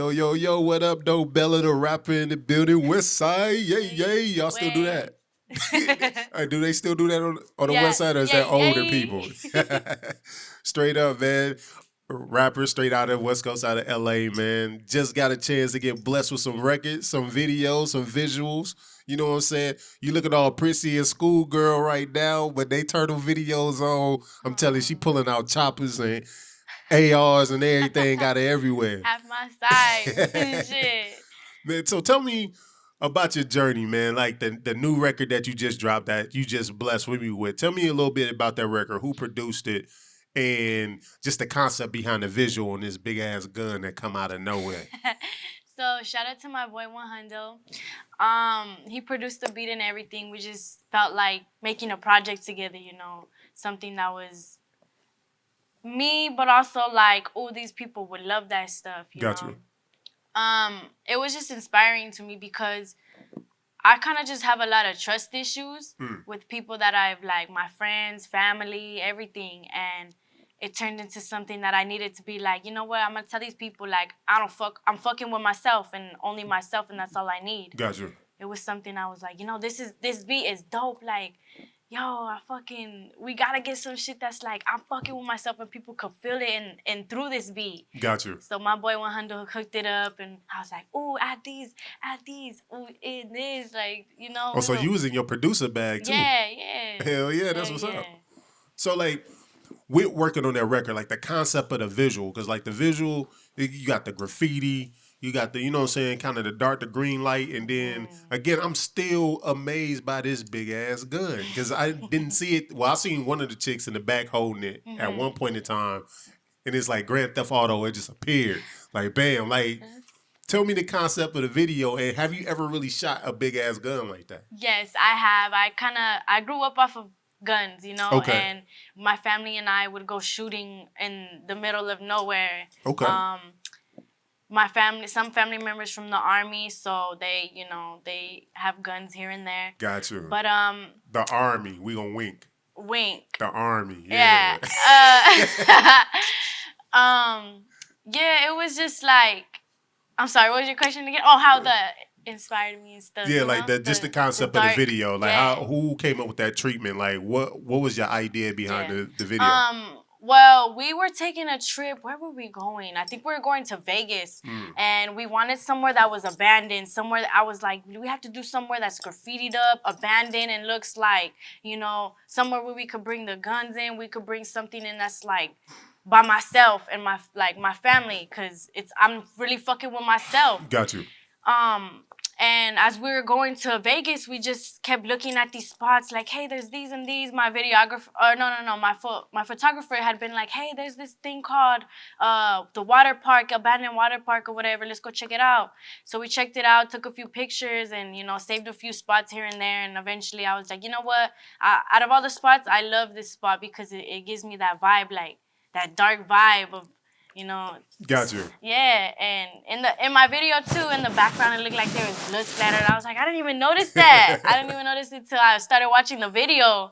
Yo, what up, though? Bella the rapper in the building, West Side, yay. Y'all still do that? Do they still do that on the West Side, or is that older people? Straight up, man. Rapper straight out of West Coast, out of LA, man. Just got a chance to get blessed with some records, some videos, some visuals. You know what I'm saying? You look at all Prissy and Schoolgirl right now, but they turn them videos on. I'm telling you, she pulling out choppers and ARs and everything, got it everywhere. Half my side. Shit. Man, so tell me about your journey, man. Like the new record that you just dropped, that you just blessed with me with. Tell me a little bit about that record, who produced it, and just the concept behind the visual on this big ass gun that come out of nowhere. So shout out to my boy 100. He produced the beat and everything. We just felt like making a project together, something that was me, but also like, oh, these people would love that stuff, Got know. you. It was just inspiring to me because I kind of just have a lot of trust issues with people that I've like my friends, family, everything, and it turned into something that I needed to be like, you know what, I'm gonna tell these people like I'm fucking with myself and only myself, and that's all I need. Got you. It was something I was like, this beat is dope, like, yo, we gotta get some shit that's like, I'm fucking with myself and people could feel it and through this beat. Got you. So my boy 100 hooked it up and I was like, ooh, add these, ooh, it is, like, Oh, so you was in your producer bag too? Yeah. Hell yeah, that's what's up. So like, with working on that record, like the concept of the visual, because like the visual, you got the graffiti, you got the, you know what I'm saying, kind of the dark, the green light, and then again, I'm still amazed by this big ass gun because I didn't see it. Well, I seen one of the chicks in the back holding it at one point in time, and it's like Grand Theft Auto. It just appeared, like bam, like. Tell me the concept of the video, and have you ever really shot a big ass gun like that? Yes, I have. I grew up off of guns, Okay. and my family and I would go shooting in the middle of nowhere. Okay. Some family members from the army, so they have guns here and there. Got you. But the army, we gonna wink. Wink. The army, yeah. Yeah, it was just like, I'm sorry, what was your question again? Oh, how that inspired me and stuff. Yeah, like just the concept of the video. Like who came up with that treatment? Like what was your idea behind the video? Well, we were taking a trip. Where were we going? I think we were going to Vegas. And we wanted somewhere that was abandoned. Somewhere that I was like, we have to do somewhere that's graffitied up, abandoned, and looks like, somewhere where we could bring the guns in. We could bring something in that's like by myself and my family, because I'm really fucking with myself. Got you. And as we were going to Vegas, we just kept looking at these spots like, hey, there's these and these. My videographer, or no, my photographer had been like, hey, there's this thing called the water park, abandoned water park or whatever. Let's go check it out. So we checked it out, took a few pictures, and saved a few spots here and there. And eventually, I was like, you know what? Out of all the spots, I love this spot because it gives me that vibe, like that dark vibe of. Got you. Yeah, and in my video too, in the background, it looked like there was blood splattered. I was like, I didn't even notice that. I didn't even notice it until I started watching the video. Oh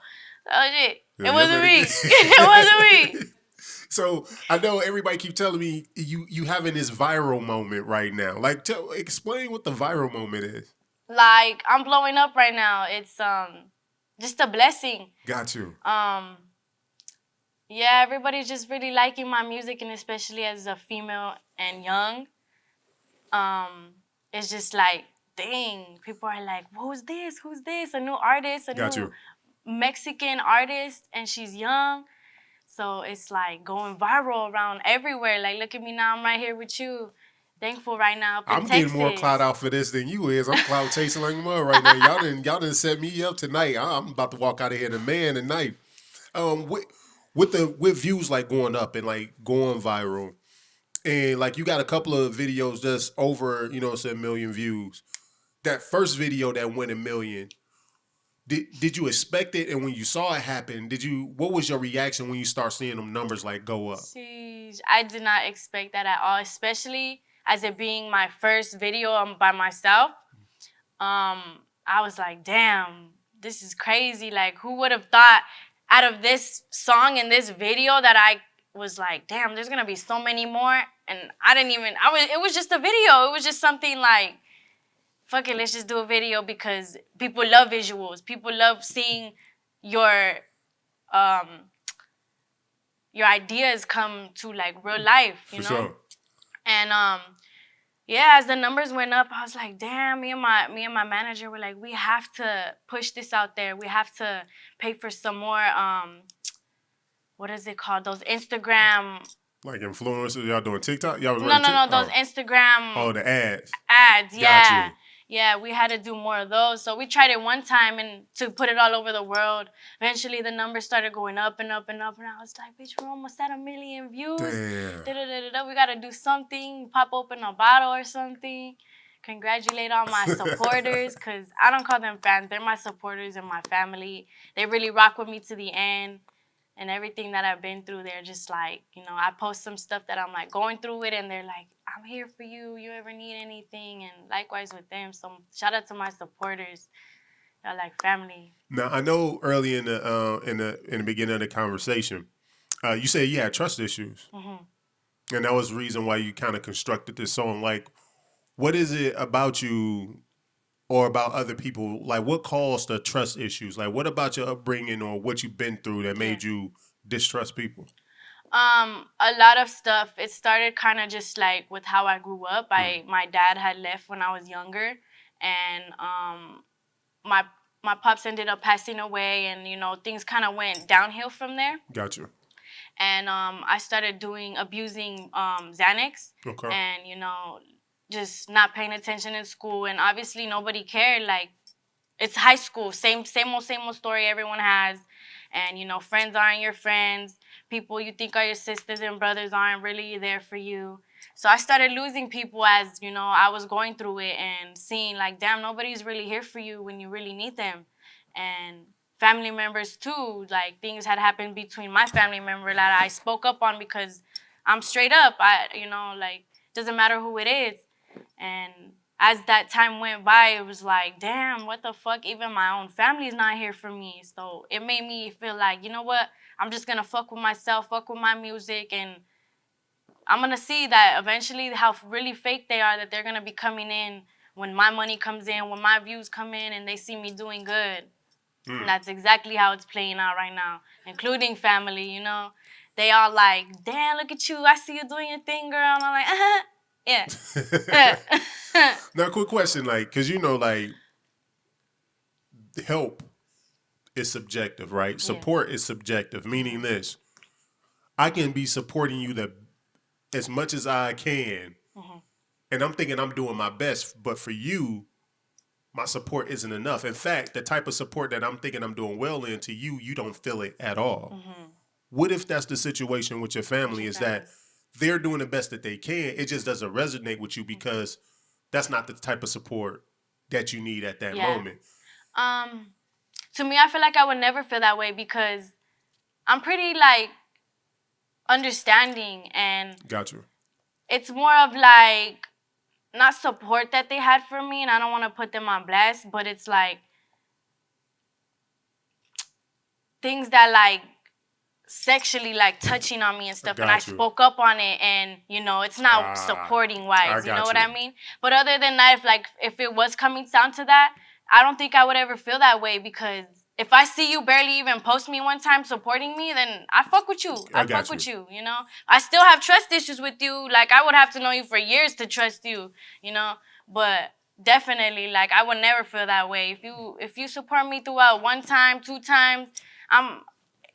shit, it wasn't me. It wasn't me. So I know everybody keep telling me you having this viral moment right now. Like, explain what the viral moment is. Like, I'm blowing up right now. It's just a blessing. Got you. Yeah, everybody's just really liking my music, and especially as a female and young. It's just like, dang, people are like, who's this? Who's this? A new artist, a new Mexican artist, and she's young. So it's like going viral around everywhere. Like, look at me now, I'm right here with you. Thankful right now up in I'm Texas. getting more clout out for this than you is. I'm clout chasing like mud right now. Y'all didn't set me up tonight. I'm about to walk out of here the man tonight. With views like going up and like going viral, and like you got a couple of videos just over, a million views. That first video that went a million, did you expect it? And when you saw it happen, what was your reaction when you start seeing them numbers like go up? Jeez, I did not expect that at all, especially as it being my first video by myself. I was like, damn, this is crazy. Like, who would have thought out of this song and this video that was like, damn, there's gonna be so many more, and it was just a video. It was just something like, fuck it, let's just do a video because people love visuals. People love seeing your um your ideas come to like real life, you know. For sure. And yeah, as the numbers went up, I was like, damn, me and my manager were like, we have to push this out there. We have to pay for some more what is it called? Those Instagram, like influencers, y'all doing TikTok? Y'all was no, those Instagram Oh, the ads. Ads, yeah. Got you. Yeah, we had to do more of those. So we tried it one time and to put it all over the world. Eventually, the numbers started going up and up and up. And I was like, bitch, we're almost at 1 million views. Damn. We got to do something. Pop open a bottle or something. Congratulate all my supporters because I don't call them fans. They're my supporters and my family. They really rock with me to the end. And everything that I've been through, they're just like, you know, I post some stuff that I'm like going through it and they're like, I'm here for you. You ever need anything? And likewise with them. So shout out to my supporters. They're like family. Now I know early in the beginning of the conversation, you said you had trust issues, and that was the reason why you kind of constructed this song. Like, what is it about you or about other people? Like, what caused the trust issues? Like, what about your upbringing or what you've been through that made you distrust people? A lot of stuff. It started kind of just like with how I grew up. My dad had left when I was younger, and my pops ended up passing away, and you know things kind of went downhill from there. Gotcha. And I started abusing Xanax, Okay. and you know just not paying attention in school, and obviously nobody cared. Like it's high school, same old story everyone has, and you know friends aren't your friends. People you think are your sisters and brothers aren't really there for you. So I started losing people as, you know, I was going through it and seeing like, damn, nobody's really here for you when you really need them. And family members too, like things had happened between my family member that I spoke up on because I'm straight up. Doesn't matter who it is. And as that time went by, it was like, damn, what the fuck? Even my own family's not here for me. So it made me feel like, you know what? I'm just going to fuck with myself, fuck with my music, and I'm going to see that eventually how really fake they are, that they're going to be coming in when my money comes in, when my views come in, and they see me doing good. And that's exactly how it's playing out right now, including family, you know. They all like, damn, look at you. I see you doing your thing, girl. And I'm like, yeah. Now, quick question, like, because you know, like, help is subjective, right? Yeah. Support is subjective, meaning this. I can be supporting you as much as I can, and I'm thinking I'm doing my best, but for you, my support isn't enough. In fact, the type of support that I'm thinking I'm doing well in, to you, you don't feel it at all. What if that's the situation with your family, is that they're doing the best that they can, it just doesn't resonate with you because that's not the type of support that you need at that moment? To me, I feel like I would never feel that way because I'm pretty, like, understanding. And Gotcha. it's more of, like, not support that they had for me, and I don't want to put them on blast, but it's, like, things that, like, sexually, like, touching on me and stuff, and I spoke up on it, and, you know, it's not supporting-wise, you know what I mean? But other than that, if it was coming down to that, I don't think I would ever feel that way because if I see you barely even post me one time supporting me, then I fuck with you. I fuck with you, you know? I still have trust issues with you. Like, I would have to know you for years to trust you, you know? But definitely, like, I would never feel that way. If you support me throughout one time, 2 times,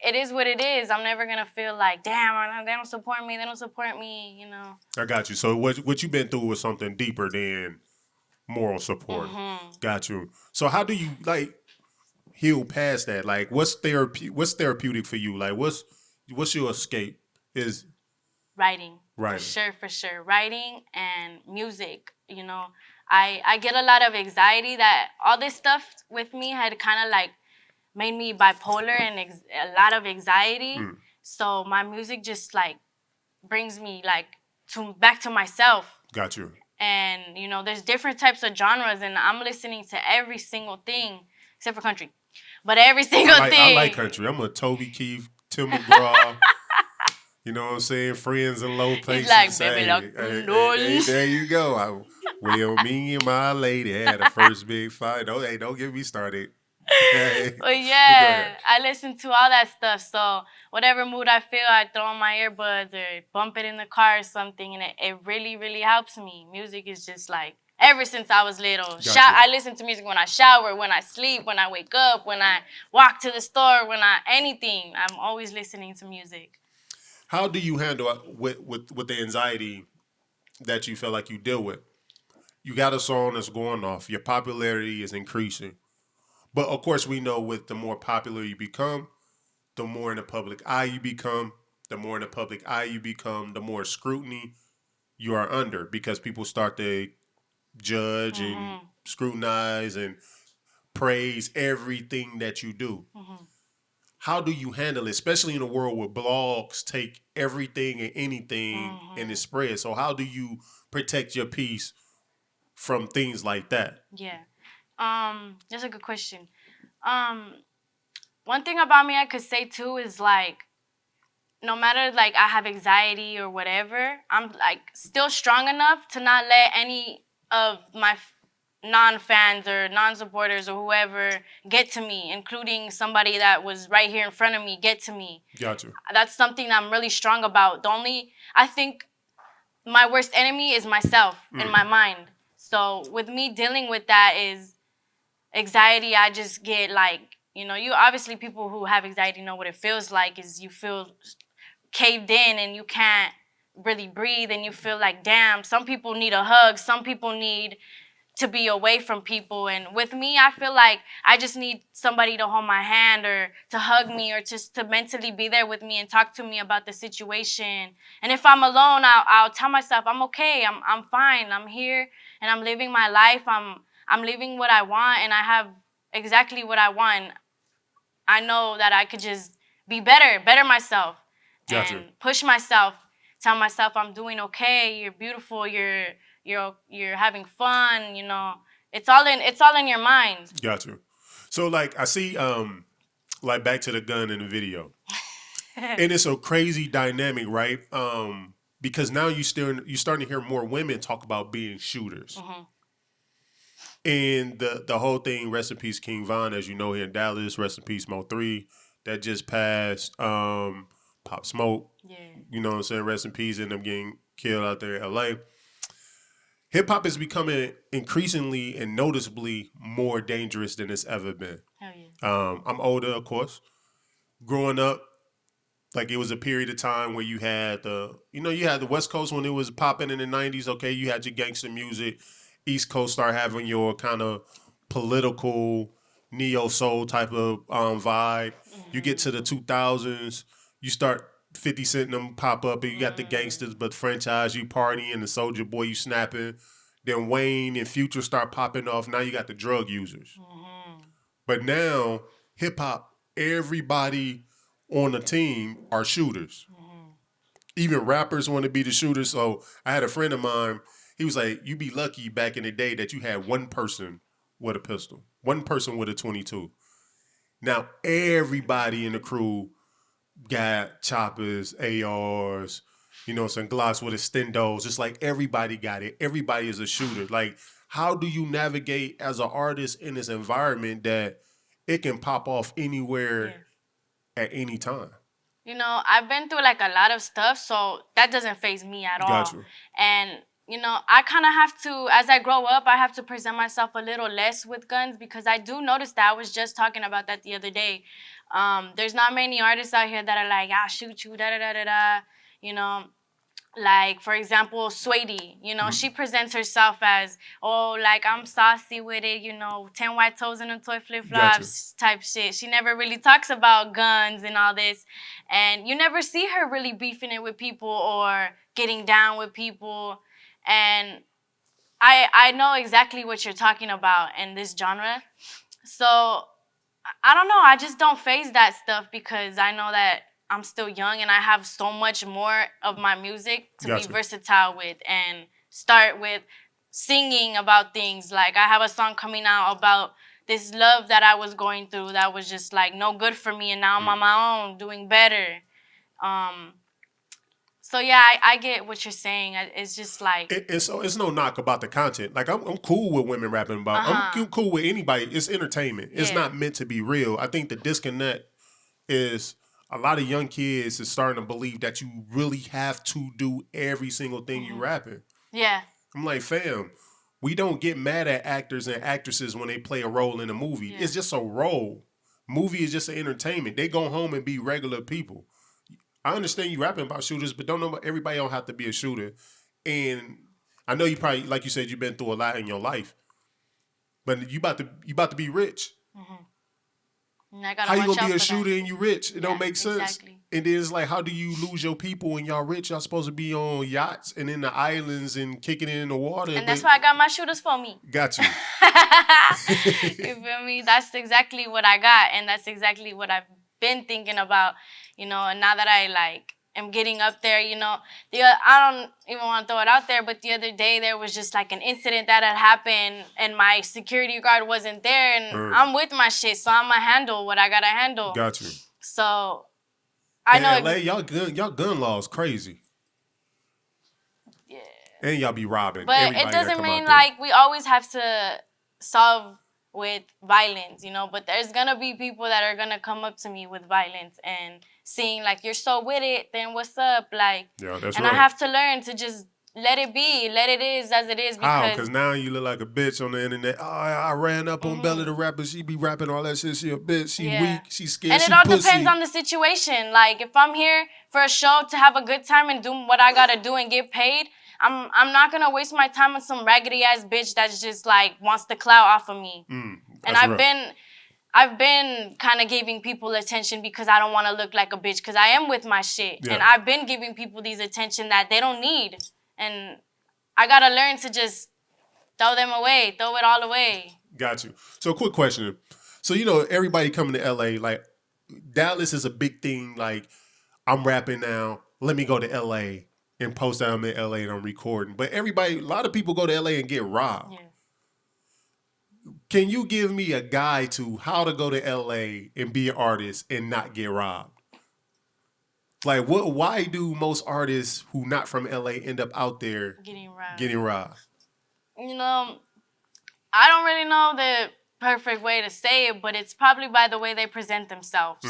it is what it is. I'm never going to feel like, damn, they don't support me, you know? I got you. So what you've been through was something deeper than moral support. Got you. So how do you, like, heal past that? Like, what's therapeutic for you? Like, what's your escape? Is writing. For sure. Writing and music. You know, I get a lot of anxiety. That all this stuff with me had kind of like made me bipolar and a lot of anxiety. So my music just like brings me like back to myself. Got you. And you know, there's different types of genres, and I'm listening to every single thing except for country. But every single thing. I like country. I'm a Toby Keith, Tim McGraw. You know what I'm saying? Friends in low He's like, places. baby, lock Hey, them hey, doors. there you go. Well, me and my lady had a first big fight. Don't get me started. Hey, But but go ahead. yeah, I listen to all that stuff. So whatever mood I feel, I throw on my earbuds or bump it in the car or something, and it really, really helps me. Music is just like ever since I was little. Gotcha. I listen to music when I shower, when I sleep, when I wake up, when I walk to the store, when I anything. I'm always listening to music. How do you handle with the anxiety that you feel like you deal with? You got a song that's going off. Your popularity is increasing. But of course, we know with the more popular you become, the more in the public eye you become, the more in the public eye you become, the more scrutiny you are under because people start to judge and Mhm. scrutinize and praise everything that you do. Mhm. How do you handle it, especially in a world where blogs take everything and anything and it Mhm. spreads? So how do you protect your peace from things like that? Yeah. That's a good question. Um, One thing about me I could say too is like no matter like I have anxiety or whatever, I'm like still strong enough to not let any of my non-fans or non-supporters or whoever get to me, including somebody that was right here in front of me, get to me. Gotcha. That's something I'm really strong about. The only I think my worst enemy is myself in my mind. So with me dealing with that is anxiety. I just get like, you obviously people who have anxiety know what it feels like is you feel caved in and you can't really breathe and you feel like damn, some people need a hug, some people need to be away from people. And with me, I feel like I just need somebody to hold my hand or to hug me or just to mentally be there with me and talk to me about the situation. And if I'm alone, I'll tell myself I'm okay, I'm fine, I'm here and I'm living my life. I'm living what I want and I have exactly what I want. I know that I could just be better myself Gotcha. and push myself, tell myself I'm doing okay, you're beautiful, you're having fun, it's all in your mind. Gotcha. So like I see like back to the gun in the video. And it's a crazy dynamic, right? Because now you starting to hear more women talk about being shooters. Mhm. And the whole thing, rest in peace, King Von, as you know here in Dallas, rest in peace, Mo3, that just passed, Pop Smoke, Yeah. you know what I'm saying, rest in peace, end up getting killed out there in LA. Hip hop is becoming increasingly and noticeably more dangerous than it's ever been. Hell yeah. I'm older, of course. Growing up, like it was a period of time where you had the West Coast when it was popping in the 90s. Okay, you had your gangster music. East Coast start having your kind of political neo soul type of vibe. You get to the 2000s, you start 50 Cent and them pop up, and you got the gangsters, but franchise you partying, and the Soldier Boy you snapping. Then Wayne and Future start popping off. Now you got the drug users. Mhm. But now hip hop, everybody on the team are shooters. Mhm. Even rappers want to be the shooters. So I had a friend of mine. He was like, "You be lucky back in the day that you had one person with a pistol, one person with a 22. Now everybody in the crew got choppers, ARs, some Glocks with extendos. It's like everybody got it. Everybody is a shooter. Like, how do you navigate as an artist in this environment that it can pop off anywhere Yeah. at any time? I've been through like a lot of stuff, so that doesn't faze me at Got all. you. And I kind of have to, as I grow up, I have to present myself a little less with guns because I do notice that. I was just talking about that the other day. There's not many artists out here that are like, I'll shoot you, da da da da da. You know, like for example Sweetie, she presents herself as, oh, like I'm saucy with it, 10 white toes and a toy Got you. flip-flops type shit. She never really talks about guns and all this, and you never see her really beefing it with people or getting down with people. And I know exactly what you're talking about in this genre. So I don't know. I just don't face that stuff because I know that I'm still young and I have so much more of my music to be Got you. versatile with and start with singing about things. Like I have a song coming out about this love that I was going through that was just like no good for me, and now I'm on my own doing better. Um So yeah, I get what you're saying. It's just like, And so it's no knock about the content. Like I'm cool with women rapping about. I'm cool with anybody. It's entertainment. It's not meant to be real. I think the disconnect is a lot of young kids is starting to believe that you really have to do every single thing you rapping. Yeah. I'm like, fam, we don't get mad at actors and actresses when they play a role in a movie. Yeah. It's just a role. Movie is just an entertainment. They go home and be regular people. I understand you rapping about shooters, but don't know everybody don't have to be a shooter. And I know you probably, like you said, you've been through a lot in your life, but you about to be rich. How you gonna be a shooter and you rich? It don't make sense. Exactly. And then it's like, how do you lose your people when y'all rich? Y'all supposed to be on yachts and in the islands and kicking it in the water. And that's why I got my shooters for me. Got you. You feel me? That's exactly what I got, and that's exactly what I've been thinking about. And now that I am getting up there, I don't even want to throw it out there, but the other day there was just like an incident that had happened and my security guard wasn't there, and I'm with my shit, so I'm going to handle what I got to handle. Got you. So I know. LA, y'all gun law is crazy. Yeah. And y'all be robbing. But it doesn't mean like we always have to solve with violence, but there's gonna be people that are gonna come up to me with violence and seeing like you're so with it, then what's up? Like, yeah, that's and right. I have to learn to just let it be, let it is as it is. How? Because now you look like a bitch on the internet. Oh, I ran up on Bella the rapper. She be rapping all that shit. She a bitch. She weak. She scared. And it all depends on the situation. Like if I'm here for a show to have a good time and do what I gotta do and get paid, I'm not gonna waste my time on some raggedy ass bitch that's just like wants the clout off of me. And I've been kind of giving people attention because I don't want to look like a bitch because I am with my shit. Yeah. And I've been giving people these attention that they don't need. And I gotta learn to just throw them away, throw it all away. Got you. So quick question. So everybody coming to LA, like Dallas is a big thing. Like I'm rapping now. Let me go to LA. And post that I'm in LA and I'm recording. But a lot of people go to LA and get robbed. Yeah. Can you give me a guide to how to go to LA and be an artist and not get robbed? Like, why do most artists who not from LA end up out there getting robbed? I don't really know the perfect way to say it, but it's probably by the way they present themselves.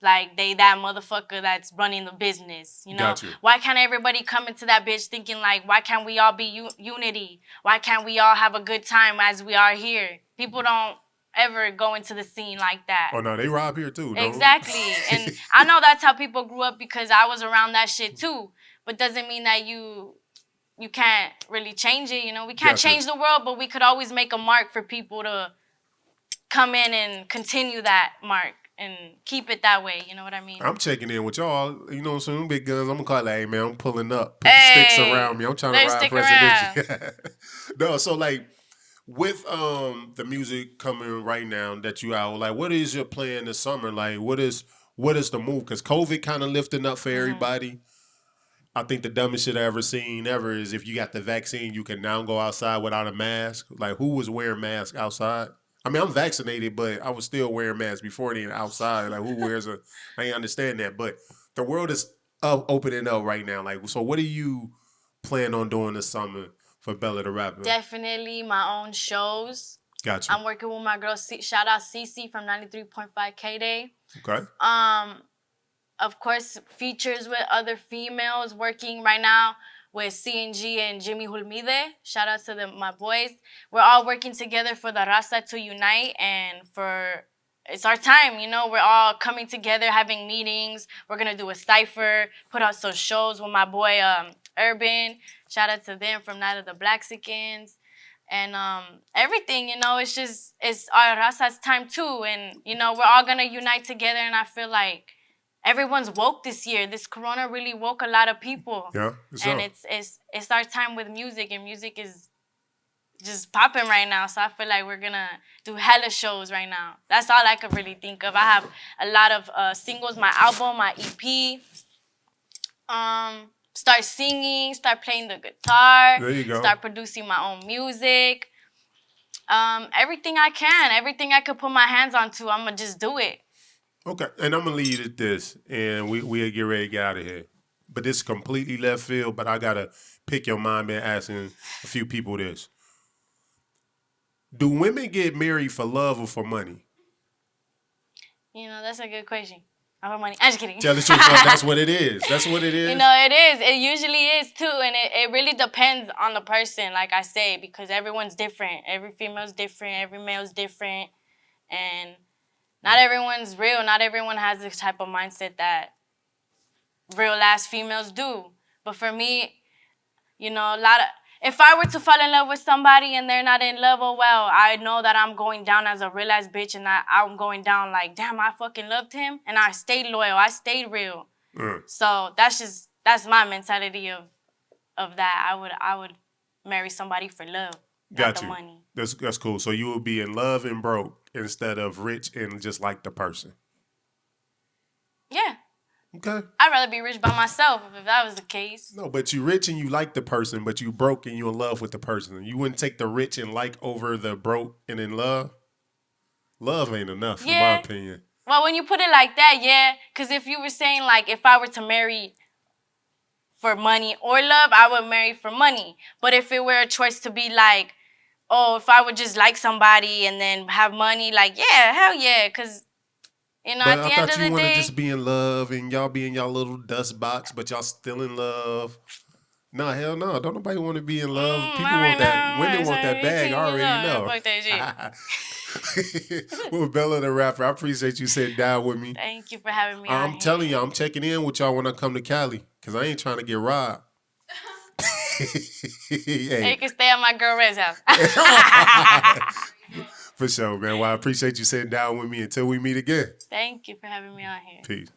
Like they that motherfucker that's running the business, Gotcha. Why can't everybody come into that bitch thinking like, why can't we all be unity? Why can't we all have a good time as we are here? People don't ever go into the scene like that. Oh no, they rob here too. Exactly. And I know that's how people grew up because I was around that shit too. But doesn't mean that you can't really change it. We can't change the world, but we could always make a mark for people to come in and continue that mark. And keep it that way, you know what I mean? I'm checking in with y'all. Some big guns. I'm gonna call it, hey man, I'm pulling up. Put the sticks around me. I'm trying to ride presidential. No, so like with the music coming right now that you out, like what is your plan this summer? Like what is the move? Because COVID kind of lifting up for everybody. I think the dumbest shit I ever seen is if you got the vaccine, you can now go outside without a mask. Like who was wearing masks outside? I mean, I'm vaccinated, but I was still wearing masks before then outside. Like, who wears a... I ain't understand that. But the world is opening up right now. Like, so what do you plan on doing this summer for Bella the Rapper? Definitely my own shows. Gotcha. I'm working with my girl, shout out Cece from 93.5 K-Day. Okay. Of course, features with other females working right now. With CNG and Jimmy Hulmide. Shout out to my boys. We're all working together for the Raza to unite and it's our time, We're all coming together, having meetings. We're going to do a cypher, put out some shows with my boy Urban. Shout out to them from Night of the Blaxicans. And everything, it's our Raza's time too. And, we're all going to unite together and I feel like everyone's woke this year. This corona really woke a lot of people. Yeah, it's our time with music, and music is just popping right now. So I feel like we're gonna do hella shows right now. That's all I could really think of. I have a lot of singles, my album, my EP. Start singing, start playing the guitar. There you go. Start producing my own music. Everything I can, everything I could put my hands onto, I'm gonna just do it. Okay, and I'm gonna lead at this, and we'll get ready to get out of here. but this is completely left field, but I got to pick your mind by asking a few people this. Do women get married for love or for money? You know, that's a good question. I want money. I'm just kidding. Tell the truth. No, that's what it is. That's what it is. You know, it is. It usually is too. And it really depends on the person, like I say, because everyone's different. Every female's different. Every male's different. And not everyone's real. Not everyone has this type of mindset that real-ass females do. But for me, you know, if I were to fall in love with somebody and they're not in love, oh well, I know that I'm going down as a real-ass bitch, and I'm going down like, damn, I fucking loved him, and I stayed loyal. I stayed real. So that's my mentality of that. I would marry somebody for love, not the money. That's cool. So you would be in love and broke instead of rich and just like the person. Yeah. Okay. I'd rather be rich by myself if that was the case. No, but you rich and you like the person, but you broke and you in love with the person. You wouldn't take the rich and like over the broke and in love? Love ain't enough, in my opinion. Well, when you put it like that, yeah. Because if you were saying, like, if I were to marry for money or love, I would marry for money. But if it were a choice to be like, oh, if I would just like somebody and then have money, like, yeah, hell yeah. Because... You know, but at the end of the day, I thought you want to just be in love and y'all be in y'all little dust box, but y'all still in love. No, hell no. Don't nobody want to be in love. People want that. Women want that bag. I already know. Fuck that shit. Well, Bella the rapper, I appreciate you sitting down with me. Thank you for having me. I'm telling you, I'm checking in with y'all when I come to Cali because I ain't trying to get robbed. Hey. You can stay at my girl Red's house. For sure, man. Well, I appreciate you sitting down with me until we meet again. Thank you for having me on here. Peace.